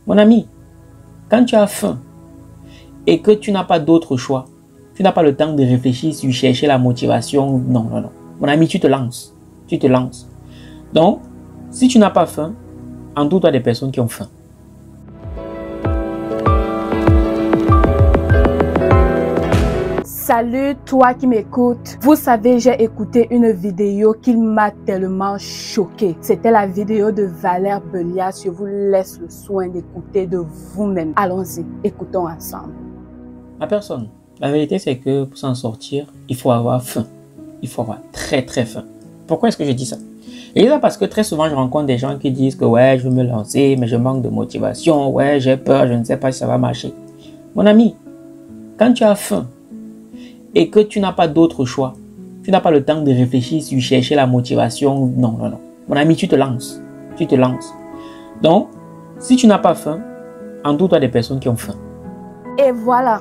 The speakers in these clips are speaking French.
Mon ami, quand tu as faim et que tu n'as pas d'autre choix, tu n'as pas le temps de réfléchir sur chercher la motivation. Non, non, non. Mon ami, tu te lances. Tu te lances. Donc, si tu n'as pas faim, entoure-toi des personnes qui ont faim. Salut toi qui m'écoutes. Vous savez, j'ai écouté une vidéo qui m'a tellement choquée. C'était la vidéo de Valère Belias. Je vous laisse le soin d'écouter de vous-même. Allons-y, écoutons ensemble. Ma personne, la vérité c'est que pour s'en sortir, il faut avoir faim. Il faut avoir très très faim. Pourquoi est-ce que je dis ça? Et ça parce que très souvent je rencontre des gens qui disent que ouais, je veux me lancer, mais je manque de motivation. Ouais, j'ai peur, je ne sais pas si ça va marcher. Mon ami, quand tu as faim, et que tu n'as pas d'autre choix, tu n'as pas le temps de réfléchir sur chercher la motivation. Non, non, non. Mon ami, tu te lances. Tu te lances. Donc, si tu n'as pas faim, entoure-toi des personnes qui ont faim. Et voilà.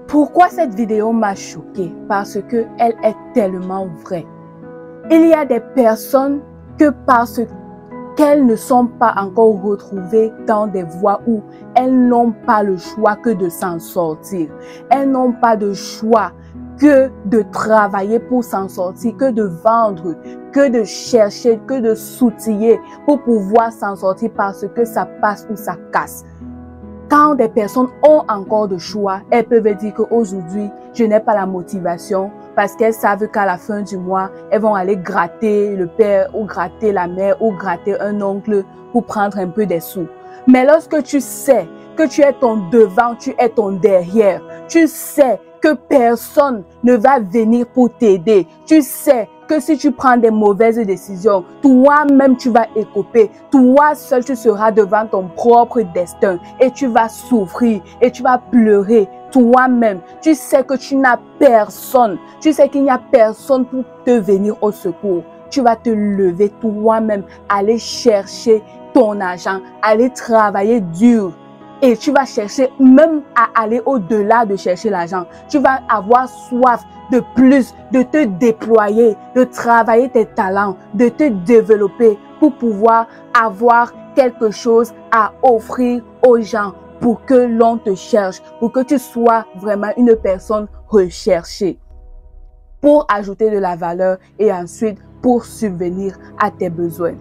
Pourquoi cette vidéo m'a choquée? Parce qu'elle est tellement vraie. Il y a des personnes que parce qu'elles ne sont pas encore retrouvées dans des voies où elles n'ont pas le choix que de s'en sortir. Elles n'ont pas de choix que de travailler pour s'en sortir, que de vendre, que de chercher, que de s'outiller pour pouvoir s'en sortir parce que ça passe ou ça casse. Quand des personnes ont encore de choix, elles peuvent dire qu'aujourd'hui, je n'ai pas la motivation parce qu'elles savent qu'à la fin du mois, elles vont aller gratter le père ou gratter la mère ou gratter un oncle pour prendre un peu des sous. Mais lorsque tu sais que tu es ton devant, tu es ton derrière, tu sais que personne ne va venir pour t'aider, tu sais que si tu prends des mauvaises décisions, toi-même tu vas écoper, toi seul tu seras devant ton propre destin et tu vas souffrir et tu vas pleurer toi-même. Tu sais que tu n'as personne, tu sais qu'il n'y a personne pour te venir au secours. Tu vas te lever toi-même, aller chercher ton argent, aller travailler dur. Et tu vas chercher même à aller au-delà de chercher l'argent. Tu vas avoir soif de plus, de te déployer, de travailler tes talents, de te développer pour pouvoir avoir quelque chose à offrir aux gens pour que l'on te cherche, pour que tu sois vraiment une personne recherchée, pour ajouter de la valeur et ensuite pour subvenir à tes besoins.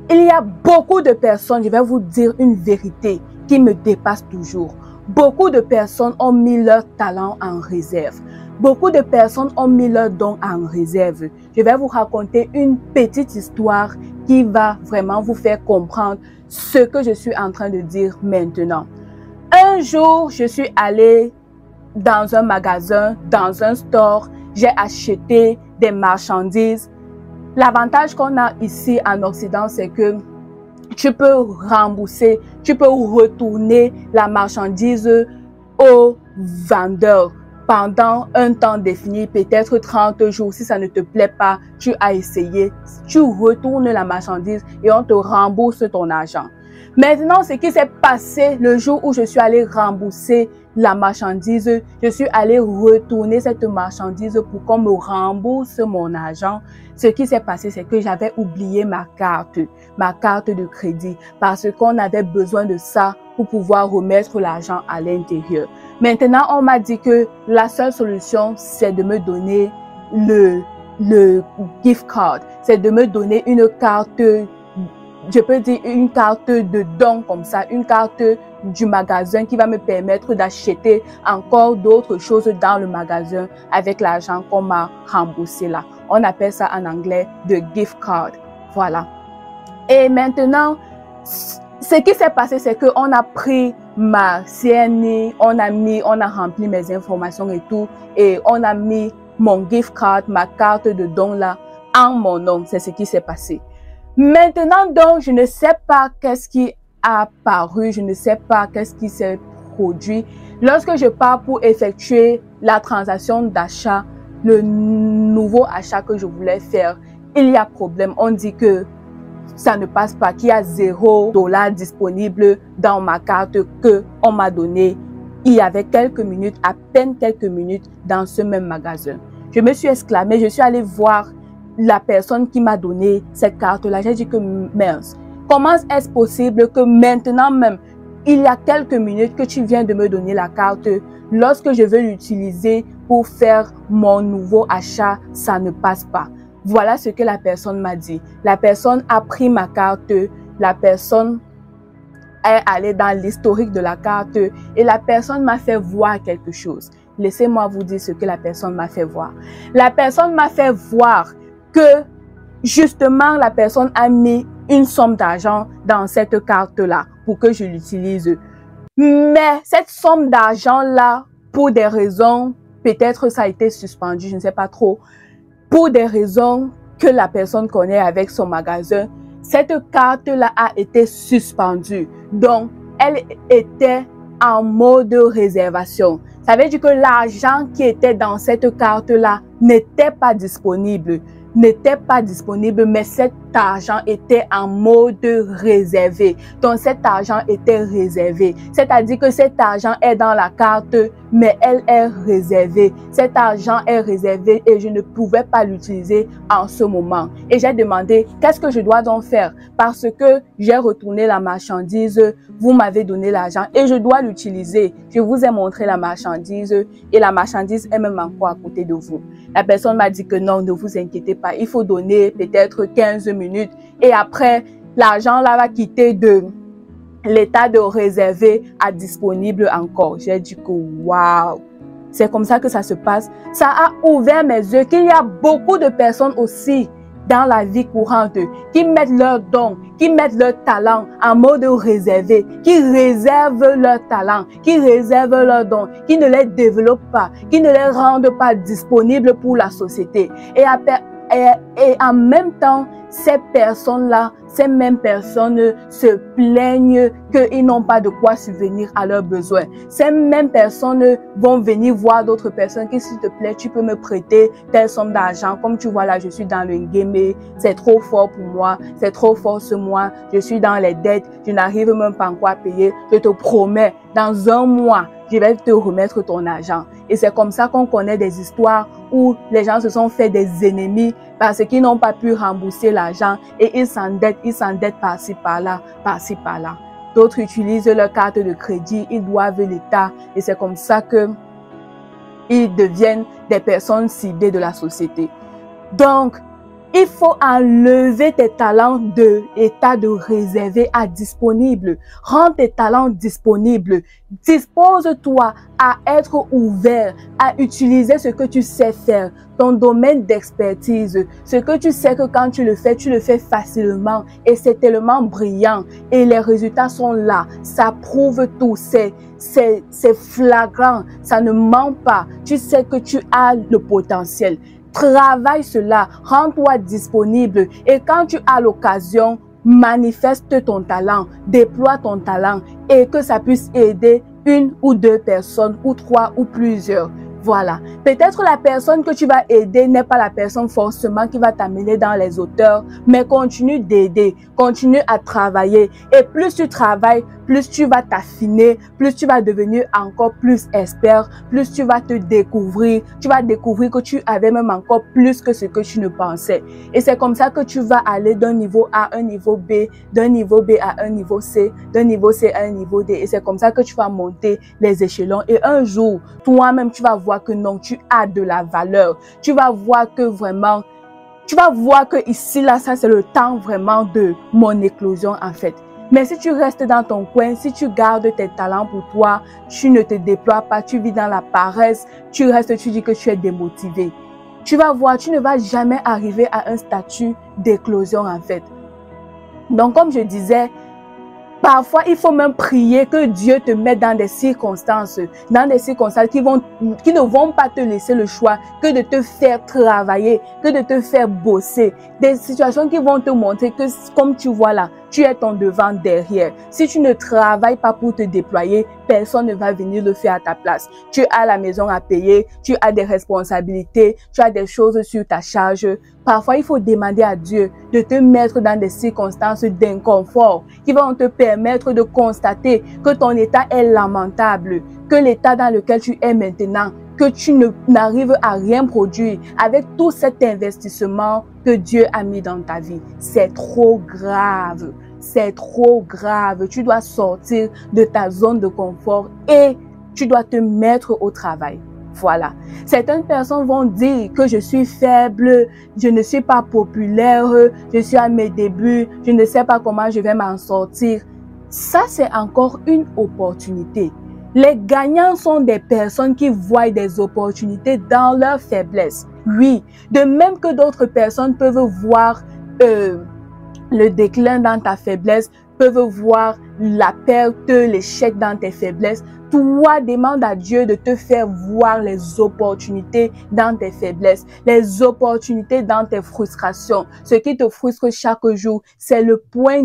Il y a beaucoup de personnes, je vais vous dire une vérité qui me dépasse toujours. Beaucoup de personnes ont mis leur talent en réserve. Beaucoup de personnes ont mis leurs dons en réserve. Je vais vous raconter une petite histoire qui va vraiment vous faire comprendre ce que je suis en train de dire maintenant. Un jour, je suis allée dans un magasin, dans un store. J'ai acheté des marchandises. L'avantage qu'on a ici en Occident, c'est que tu peux rembourser, tu peux retourner la marchandise au vendeur pendant un temps défini, peut-être 30 jours. Si ça ne te plaît pas, tu as essayé, tu retournes la marchandise et on te rembourse ton argent. Maintenant, ce qui s'est passé le jour où je suis allée rembourser la marchandise, je suis allée retourner cette marchandise pour qu'on me rembourse mon argent. Ce qui s'est passé, c'est que j'avais oublié ma carte de crédit, parce qu'on avait besoin de ça pour pouvoir remettre l'argent à l'intérieur. Maintenant, on m'a dit que la seule solution, c'est de me donner le gift card, c'est de me donner une carte, je peux dire une carte de don comme ça, une carte du magasin qui va me permettre d'acheter encore d'autres choses dans le magasin avec l'argent qu'on m'a remboursé là. On appelle ça en anglais de gift card. Voilà. Et maintenant, ce qui s'est passé, c'est qu'on a pris ma CNI, on a rempli mes informations et tout, et on a mis mon gift card, ma carte de don là, en mon nom. C'est ce qui s'est passé. Maintenant, donc, je ne sais pas qu'est-ce qui a apparu, je ne sais pas qu'est-ce qui s'est produit. Lorsque je pars pour effectuer la transaction d'achat, le nouveau achat que je voulais faire, il y a problème. On dit que ça ne passe pas, qu'il y a $0 disponible dans ma carte que on m'a donné. Il y avait quelques minutes, à peine quelques minutes dans ce même magasin. Je me suis exclamée, je suis allée voir la personne qui m'a donné cette carte-là. J'ai dit que mince, Comment est-ce possible que maintenant même, il y a quelques minutes que tu viens de me donner la carte, lorsque je veux l'utiliser pour faire mon nouveau achat, ça ne passe pas. Voilà ce que la personne m'a dit. La personne a pris ma carte, la personne est allée dans l'historique de la carte et la personne m'a fait voir quelque chose. Laissez-moi vous dire ce que la personne m'a fait voir. La personne m'a fait voir que justement la personne a mis une somme d'argent dans cette carte-là pour que je l'utilise. Mais cette somme d'argent-là, pour des raisons, peut-être ça a été suspendu, je ne sais pas trop, pour des raisons que la personne connaît avec son magasin, cette carte-là a été suspendue. Donc, elle était en mode réservation. Ça veut dire que l'argent qui était dans cette carte-là n'était pas disponible. Mais cet argent était en mode réservé. Donc, cet argent était réservé. C'est-à-dire que cet argent est dans la carte, mais elle est réservée. Cet argent est réservé et je ne pouvais pas l'utiliser en ce moment. Et j'ai demandé, qu'est-ce que je dois donc faire? Parce que j'ai retourné la marchandise, vous m'avez donné l'argent et je dois l'utiliser. Je vous ai montré la marchandise et la marchandise est même encore à côté de vous. La personne m'a dit que non, ne vous inquiétez pas. Il faut donner peut-être 15 minutes et après, l'argent là va quitter de l'état de réservé à disponible encore. J'ai dit que waouh, c'est comme ça que ça se passe. Ça a ouvert mes yeux qu'il y a beaucoup de personnes aussi dans la vie courante qui mettent leurs dons, qui mettent leur talent en mode réservé, qui réservent leur talent, qui réservent leurs dons, qui ne les développent pas, qui ne les rendent pas disponibles pour la société. Et en même temps, ces personnes-là, ces mêmes personnes se plaignent qu'ils n'ont pas de quoi subvenir à leurs besoins. Ces mêmes personnes vont venir voir d'autres personnes qui, s'il te plaît, tu peux me prêter telle somme d'argent. Comme tu vois là, je suis dans le game, c'est trop fort pour moi, c'est trop fort ce mois, je suis dans les dettes, je n'arrive même pas encore à payer. Je te promets, dans un mois, je vais te remettre ton argent. Et c'est comme ça qu'on connaît des histoires où les gens se sont fait des ennemis parce qu'ils n'ont pas pu rembourser l'argent et ils s'endettent par-ci par-là, par-ci par-là. D'autres utilisent leur carte de crédit, ils doivent l'État et c'est comme ça que ils deviennent des personnes ciblées de la société. Donc, il faut enlever tes talents de état de réservé à disponible. Rends tes talents disponibles. Dispose-toi à être ouvert, à utiliser ce que tu sais faire, ton domaine d'expertise. Ce que tu sais que quand tu le fais facilement et c'est tellement brillant et les résultats sont là. Ça prouve tout, c'est flagrant, ça ne ment pas. Tu sais que tu as le potentiel. Travaille cela, rends-toi disponible et quand tu as l'occasion, manifeste ton talent, déploie ton talent et que ça puisse aider une ou deux personnes ou trois ou plusieurs. Voilà. Peut-être la personne que tu vas aider n'est pas la personne forcément qui va t'amener dans les hauteurs, mais continue d'aider, continue à travailler. Et plus tu travailles, plus tu vas t'affiner, plus tu vas devenir encore plus expert, plus tu vas te découvrir. Tu vas découvrir que tu avais même encore plus que ce que tu ne pensais. Et c'est comme ça que tu vas aller d'un niveau A à un niveau B, d'un niveau B à un niveau C, d'un niveau C à un niveau D. Et c'est comme ça que tu vas monter les échelons. Et un jour, toi-même, tu vas voir que non, tu as de la valeur. Tu vas voir que vraiment, tu vas voir que ici, là, ça c'est le temps vraiment de mon éclosion en fait. Mais si tu restes dans ton coin, si tu gardes tes talents pour toi, tu ne te déploies pas, tu vis dans la paresse, tu restes, tu dis que tu es démotivé. Tu vas voir, tu ne vas jamais arriver à un statut d'éclosion en fait. Donc comme je disais, parfois, il faut même prier que Dieu te mette dans des circonstances qui ne vont pas te laisser le choix que de te faire travailler, que de te faire bosser. Des situations qui vont te montrer que, comme tu vois là, tu es ton devant derrière. Si tu ne travailles pas pour te déployer, personne ne va venir le faire à ta place. Tu as la maison à payer, tu as des responsabilités, tu as des choses sur ta charge. Parfois, il faut demander à Dieu de te mettre dans des circonstances d'inconfort qui vont te permettre de constater que ton état est lamentable, que l'état dans lequel tu es maintenant, que tu n'arrives à rien produire avec tout cet investissement que Dieu a mis dans ta vie. C'est trop grave. c'est trop grave. Tu dois sortir de ta zone de confort et tu dois te mettre au travail. Voilà. Certaines personnes vont dire que je suis faible, je ne suis pas populaire, je suis à mes débuts, je ne sais pas comment je vais m'en sortir. Ça, c'est encore une opportunité. Les gagnants sont des personnes qui voient des opportunités dans leur faiblesse. Oui, de même que d'autres personnes peuvent voir le déclin dans ta faiblesse, peuvent voir la perte, l'échec dans tes faiblesses. Toi, demande à Dieu de te faire voir les opportunités dans tes faiblesses, les opportunités dans tes frustrations. Ce qui te frustre chaque jour, c'est le point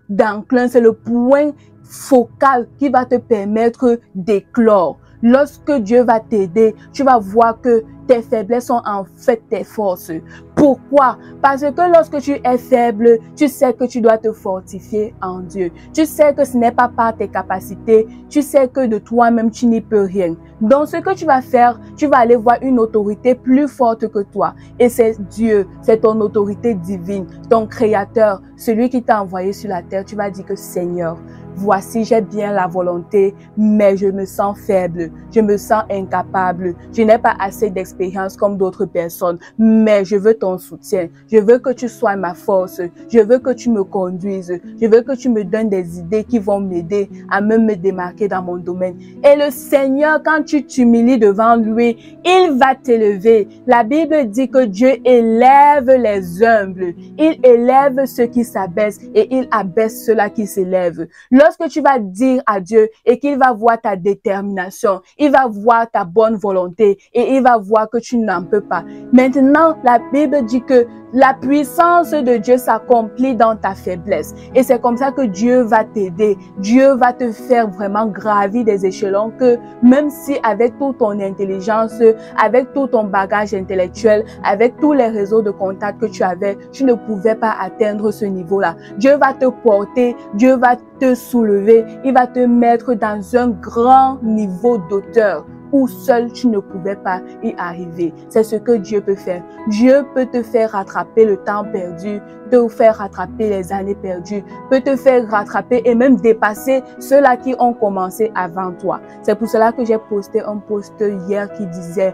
d'enclin, c'est le point focal qui va te permettre d'éclore. Lorsque Dieu va t'aider, tu vas voir que tes faiblesses sont en fait tes forces. Pourquoi? Parce que lorsque tu es faible, tu sais que tu dois te fortifier en Dieu. Tu sais que ce n'est pas par tes capacités. Tu sais que de toi-même, tu n'y peux rien. Donc, ce que tu vas faire, tu vas aller voir une autorité plus forte que toi. Et c'est Dieu, c'est ton autorité divine, ton créateur, celui qui t'a envoyé sur la terre. Tu vas dire que Seigneur, voici, j'ai bien la volonté, mais je me sens faible, je me sens incapable, je n'ai pas assez d'expérience comme d'autres personnes, mais je veux ton soutien, je veux que tu sois ma force, je veux que tu me conduises, je veux que tu me donnes des idées qui vont m'aider à me démarquer dans mon domaine. Et le Seigneur, quand tu t'humilies devant lui, il va t'élever. La Bible dit que Dieu élève les humbles, il élève ceux qui s'abaissent et il abaisse ceux-là qui s'élèvent. Lorsque tu vas dire à Dieu et qu'il va voir ta détermination, il va voir ta bonne volonté et il va voir que tu n'en peux pas. Maintenant, la Bible dit que la puissance de Dieu s'accomplit dans ta faiblesse. Et c'est comme ça que Dieu va t'aider. Dieu va te faire vraiment gravir des échelons que même si avec toute ton intelligence, avec tout ton bagage intellectuel, avec tous les réseaux de contacts que tu avais, tu ne pouvais pas atteindre ce niveau-là. Dieu va te porter, Dieu va te soulever, il va te mettre dans un grand niveau d'auteur où seul tu ne pouvais pas y arriver. C'est ce que Dieu peut faire. Dieu peut te faire rattraper le temps perdu, te faire rattraper les années perdues, peut te faire rattraper et même dépasser ceux-là qui ont commencé avant toi. C'est pour cela que j'ai posté un post hier qui disait: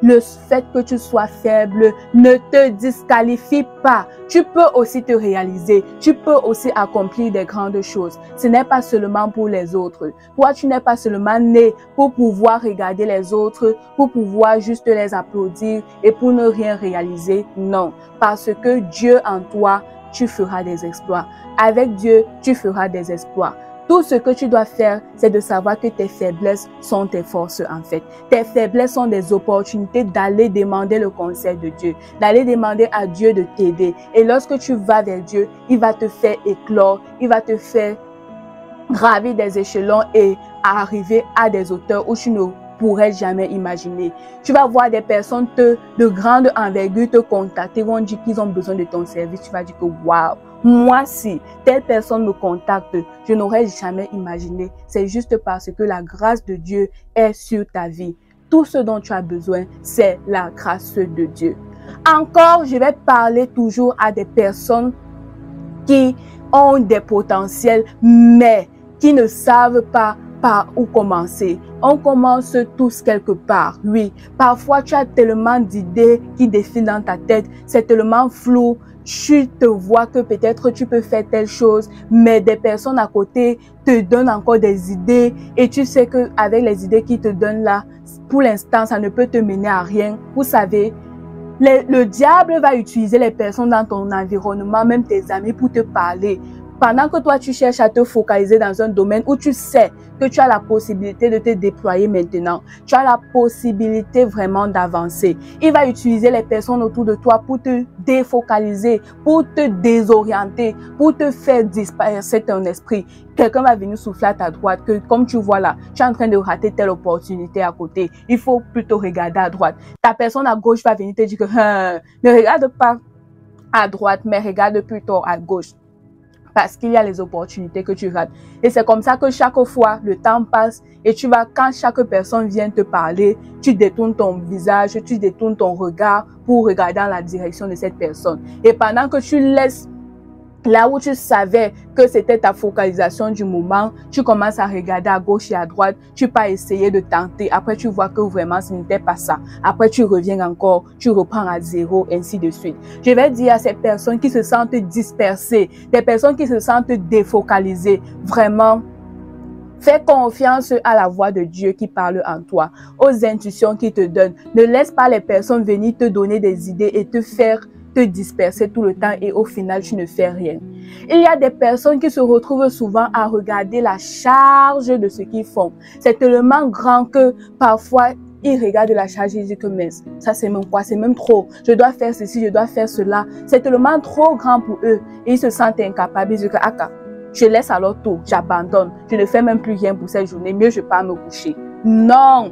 le fait que tu sois faible ne te disqualifie pas. Tu peux aussi te réaliser. Tu peux aussi accomplir des grandes choses. Ce n'est pas seulement pour les autres. Toi, tu n'es pas seulement né pour pouvoir regarder les autres, pour pouvoir juste les applaudir et pour ne rien réaliser. Non. Parce que Dieu en toi, tu feras des exploits. Avec Dieu, tu feras des exploits. Tout ce que tu dois faire, c'est de savoir que tes faiblesses sont tes forces en fait. Tes faiblesses sont des opportunités d'aller demander le conseil de Dieu, d'aller demander à Dieu de t'aider. Et lorsque tu vas vers Dieu, il va te faire éclore, il va te faire gravir des échelons et arriver à des hauteurs où tu ne pourrais jamais imaginer. Tu vas voir des personnes de grande envergure te contacter, vont dire qu'ils ont besoin de ton service. Tu vas dire que waouh, moi si telle personne me contacte, je n'aurais jamais imaginé. C'est juste parce que la grâce de Dieu est sur ta vie. Tout ce dont tu as besoin, c'est la grâce de Dieu. Encore, je vais parler toujours à des personnes qui ont des potentiels, mais qui ne savent pas par où commencer. On commence tous quelque part, oui. Parfois, tu as tellement d'idées qui défilent dans ta tête, c'est tellement flou. Tu te vois que peut-être tu peux faire telle chose, mais des personnes à côté te donnent encore des idées et tu sais que avec les idées qu'ils te donnent là, pour l'instant, ça ne peut te mener à rien. Vous savez, le diable va utiliser les personnes dans ton environnement, même tes amis, pour te parler. Pendant que toi, tu cherches à te focaliser dans un domaine où tu sais que tu as la possibilité de te déployer maintenant. Tu as la possibilité vraiment d'avancer. Il va utiliser les personnes autour de toi pour te défocaliser, pour te désorienter, pour te faire disperser ton esprit. Quelqu'un va venir souffler à ta droite que, comme tu vois là, tu es en train de rater telle opportunité à côté. Il faut plutôt regarder à droite. Ta personne à gauche va venir te dire que ne regarde pas à droite, mais regarde plutôt à gauche. Parce qu'il y a les opportunités que tu rates. Et c'est comme ça que chaque fois, le temps passe et tu vas, quand chaque personne vient te parler, tu détournes ton visage, tu détournes ton regard pour regarder dans la direction de cette personne. Et pendant que tu laisses Là où tu savais que c'était ta focalisation du moment, tu commences à regarder à gauche et à droite, tu peux essayer de tenter. Après, tu vois que vraiment, ce n'était pas ça. Après, tu reviens encore, tu reprends à zéro, ainsi de suite. Je vais dire à ces personnes qui se sentent dispersées, des personnes qui se sentent défocalisées, vraiment, fais confiance à la voix de Dieu qui parle en toi, aux intuitions qu'il te donne. Ne laisse pas les personnes venir te donner des idées et te faire te disperser tout le temps et au final, tu ne fais rien. Il y a des personnes qui se retrouvent souvent à regarder la charge de ce qu'ils font. C'est tellement grand que parfois, ils regardent la charge et ils disent que mais ça c'est même quoi, c'est même trop. Je dois faire ceci, je dois faire cela. C'est tellement trop grand pour eux et ils se sentent incapables. Ils disent que je laisse alors tout, j'abandonne. Je ne fais même plus rien pour cette journée. Mieux je pars me coucher. Non!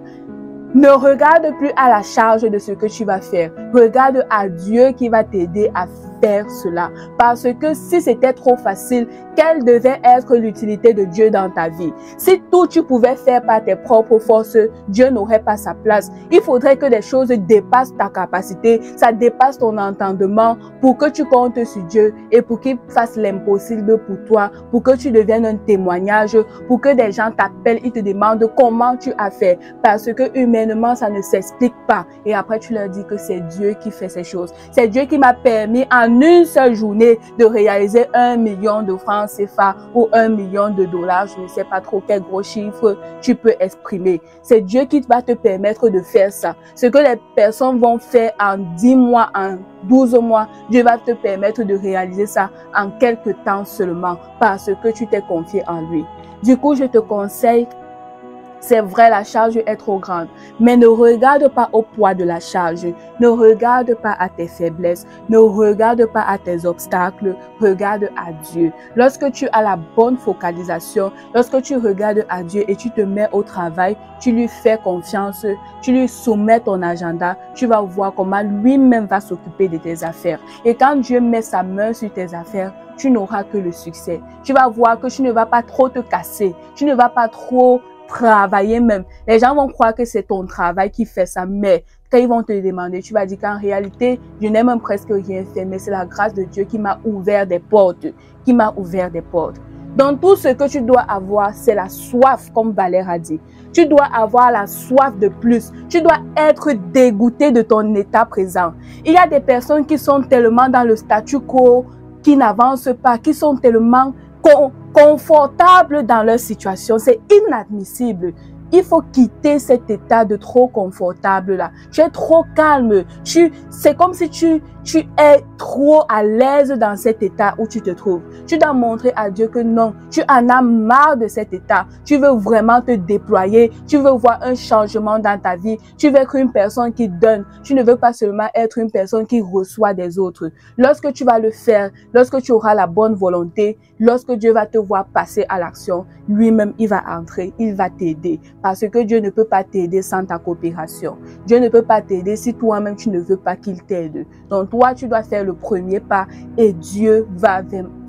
Ne regarde plus à la charge de ce que tu vas faire. Regarde à Dieu qui va t'aider à faire cela. Parce que si c'était trop facile, quelle devait être l'utilité de Dieu dans ta vie? Si tout tu pouvais faire par tes propres forces, Dieu n'aurait pas sa place. Il faudrait que des choses dépassent ta capacité, ça dépasse ton entendement pour que tu comptes sur Dieu et pour qu'il fasse l'impossible pour toi, pour que tu deviennes un témoignage, pour que des gens t'appellent, ils te demandent comment tu as fait. Parce que humainement, ça ne s'explique pas. Et après, tu leur dis que c'est Dieu qui fait ces choses. C'est Dieu qui m'a permis en une seule journée de réaliser 1 million de francs CFA ou 1 million de dollars. Je ne sais pas trop quel gros chiffre tu peux exprimer. C'est Dieu qui va te permettre de faire ça. Ce que les personnes vont faire en 10 mois, en 12 mois, Dieu va te permettre de réaliser ça en quelques temps seulement parce que tu t'es confié en lui. Du coup, je te conseille, c'est vrai, la charge est trop grande, mais ne regarde pas au poids de la charge, ne regarde pas à tes faiblesses, ne regarde pas à tes obstacles, regarde à Dieu. Lorsque tu as la bonne focalisation, lorsque tu regardes à Dieu et tu te mets au travail, tu lui fais confiance, tu lui soumets ton agenda, tu vas voir comment lui-même va s'occuper de tes affaires. Et quand Dieu met sa main sur tes affaires, tu n'auras que le succès. Tu vas voir que tu ne vas pas trop te casser, tu ne vas pas trop travailler même. Les gens vont croire que c'est ton travail qui fait ça, mais quand ils vont te demander, tu vas dire qu'en réalité, je n'ai même presque rien fait, mais c'est la grâce de Dieu qui m'a ouvert des portes, qui m'a ouvert des portes. Donc tout ce que tu dois avoir, c'est la soif, comme Valère a dit. Tu dois avoir la soif de plus. Tu dois être dégoûté de ton état présent. Il y a des personnes qui sont tellement dans le statu quo, qui n'avancent pas, qui sont tellement confortables dans leur situation. C'est inadmissible. Il faut quitter cet état de trop confortable là. Tu es trop calme. C'est comme si tu es trop à l'aise dans cet état où tu te trouves. Tu dois montrer à Dieu que non, tu en as marre de cet état. Tu veux vraiment te déployer. Tu veux voir un changement dans ta vie. Tu veux être une personne qui donne. Tu ne veux pas seulement être une personne qui reçoit des autres. Lorsque tu vas le faire, lorsque tu auras la bonne volonté, lorsque Dieu va te voir passer à l'action, lui-même, il va entrer, il va t'aider. Parce que Dieu ne peut pas t'aider sans ta coopération. Dieu ne peut pas t'aider si toi-même tu ne veux pas qu'il t'aide. Donc toi, tu dois faire le premier pas et Dieu va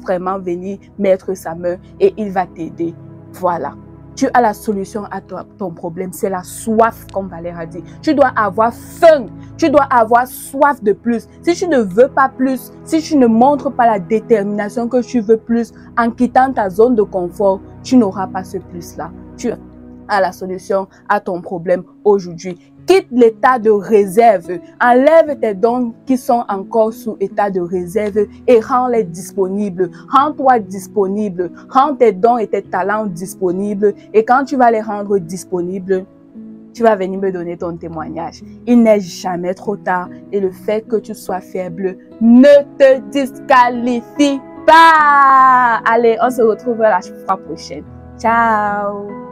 vraiment venir mettre sa main et il va t'aider. Voilà. Tu as la solution à ton problème, c'est la soif, comme Valère a dit. Tu dois avoir faim, tu dois avoir soif de plus. Si tu ne veux pas plus, si tu ne montres pas la détermination que tu veux plus, en quittant ta zone de confort, tu n'auras pas ce plus-là. Tu as la solution à ton problème aujourd'hui. Quitte l'état de réserve, enlève tes dons qui sont encore sous état de réserve et rends-les disponibles. Rends-toi disponible, rends tes dons et tes talents disponibles et quand tu vas les rendre disponibles, tu vas venir me donner ton témoignage. Il n'est jamais trop tard et le fait que tu sois faible ne te disqualifie pas. Allez, on se retrouve la fois prochaine. Ciao!